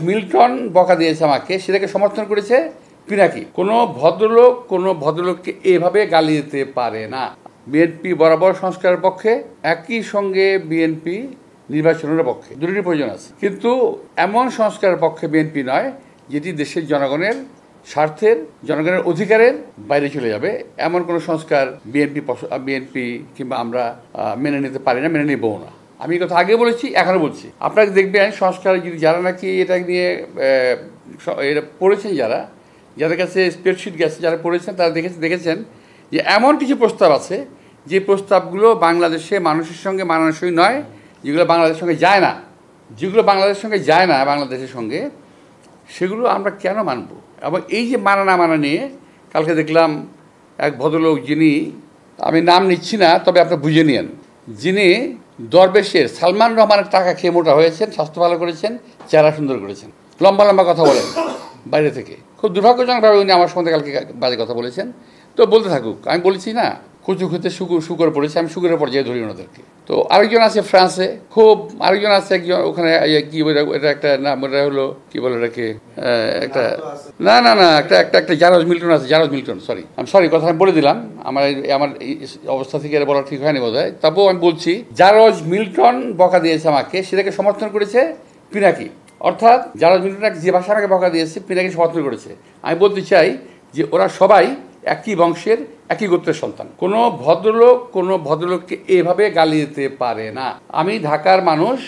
Milton বকা দিয়েছে আমাকে, সেটাকে সমর্থন করেছে পিনাকি। কোনো ভদ্রলোককে এভাবে গালি দিতে পারে না। বিএনপি বরাবর সংস্কারের পক্ষে, একই সঙ্গে বিএনপি নির্বাচনের পক্ষে, দুটোরই প্রয়োজন আছে। কিন্তু এমন সংস্কারের পক্ষে বিএনপি নয় যেটি দেশের জনগণের স্বার্থের, জনগণের অধিকারের বাইরে চলে যাবে। এমন কোনো সংস্কার বিএনপি কিংবা আমরা মেনে নিতে পারি না, মেনে নিবও না। আমি কথা আগে বলেছি, এখনও বলছি। আপনারা দেখবেন সংস্কার যদি যারা নাকি এটা নিয়ে এটা পড়েছেন, যাদের কাছে স্প্রেডশিট গেছে, যারা পড়েছেন তারা দেখেছেন যে এমন কিছু প্রস্তাব আছে যে প্রস্তাবগুলো বাংলাদেশে মানুষের সঙ্গে মানানসই নয়, যেগুলো বাংলাদেশের সঙ্গে যায় না, বাংলাদেশের সঙ্গে, সেগুলো আমরা কেন মানব? এবং এই যে মানা নিয়ে কালকে দেখলাম এক ভদ্রলোক, যিনি, আমি নাম নিচ্ছি না, তবে আপনারা বুঝে নিন, যিনি দরবেশের সালমান রহমানের টাকা খেয়ে মোটা হয়েছেন, স্বাস্থ্য ভালো করেছেন, চেহারা সুন্দর করেছেন, লম্বা লম্বা কথা বলেন বাইরে থেকে। খুব দুর্ভাগ্যজনকভাবে উনি আমার সঙ্গে কালকে বাজে কথা বলেছেন। তো বলতে থাকুক, আমি বলেছি না, কচু খেতে শুকর পড়েছে, আমি শুকরের পর্যায়ে ধরি ওনাদেরকে। তো আরেকজন আছে ফ্রান্সে, আরেকজন আছে একজন ওখানে, কি এটা একটা নাম, ওটা হলো কি বলে এটাকে, একটা না একটা জারজ মিল্টন, সরি কথা আমি বলে দিলাম, আমার এই অবস্থা থেকে এটা বলা ঠিক হয়নি বোধ হয়। তারপর আমি বলছি, জারজ মিল্টন বকা দিয়েছে আমাকে, সেটাকে সমর্থন করেছে পিনাকি। অর্থাৎ জারজ মিল্টন যে ভাষা আমাকে বকা দিয়েছে, পিনাকি সমর্থন করেছে। আমি বলতে চাই যে ওরা সবাই একই বংশের, একই গোত্রের সন্তান। কোনো ভদ্রলোককে এভাবে গালি দিতে পারে না। আমি ঢাকার মানুষ,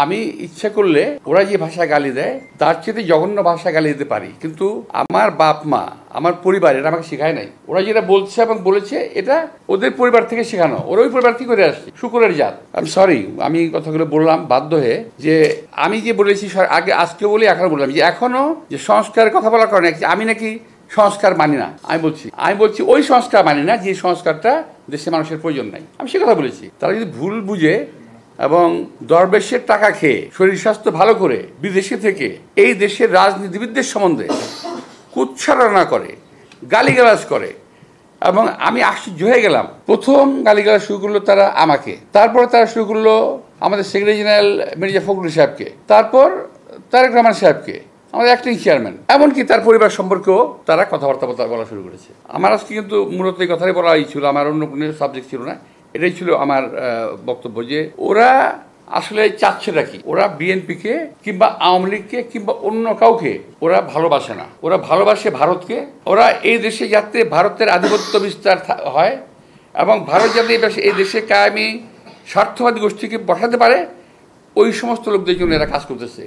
আমি ইচ্ছা করলে ওরা যে ভাষা গালি দেয় তার চেয়ে জঘন্য ভাষা গালি দিতে পারি, কিন্তু আমার বাপ মা, আমার পরিবার এটা আমাকে শেখায় নাই। ওরা যেটা বলছে এবং বলেছে এটা ওদের পরিবার থেকে শেখানো, ওরা ওই পরিবার থেকে করে আসছে, শুকুরের জাত। আমি সরি, আমি কথাগুলো বললাম বাধ্য হয়ে, যে আমি যে বলেছি আজকে বলি, এখনো বললাম যে এখনো যে সংস্কারের কথা বলার কারণে আমি নাকি সংস্কার মানি না। আমি বলছি ওই সংস্কার মানি না যে সংস্কারটা দেশের মানুষের প্রয়োজন নাই। আমি সে কথা বলেছি। তারা যদি ভুল বুঝে এবং দরবেশের টাকা খেয়ে শরীর স্বাস্থ্য ভালো করে বিদেশে থেকে এই দেশের রাজনীতিবিদদের সম্বন্ধে কুৎসারণা করে, গালিগালাজ করে, এবং আমি আশ্চর্য হয়ে গেলাম। প্রথম গালিগালাজ শুরু করলো তারা আমাকে, তারপর তারা শুরু করলো আমাদের সেক্রেটারি জেনারেল মির্জা ফখরুল সাহেবকে, তারপর তারেক রহমান সাহেবকে, আমাদের অ্যাক্টিং চেয়ারম্যান, এমনকি তার পরিবার সম্পর্কেও তারা কথাবার্তা বলা শুরু করেছে। আমার আজকে কিন্তু মূলত এই কথাই বলাই ছিল, আমার অন্য কোনো সাবজেক্ট ছিল না। এটাই ছিল আমার বক্তব্য, যে ওরা আসলে চাচ্ছেটা কি। ওরা বিএনপিকে কিংবা আওয়ামী লীগকে কিংবা অন্য কাউকে ওরা ভালোবাসে না, ওরা ভালোবাসে ভারতকে। ওরা এই দেশে যাতে ভারতের আধিপত্য বিস্তার হয় এবং ভারত যাতে এই দেশে কায়েমি স্বার্থবাদী গোষ্ঠীকে বসাতে পারে, ওই সমস্ত লোকদের জন্য এরা কাজ করতেছে।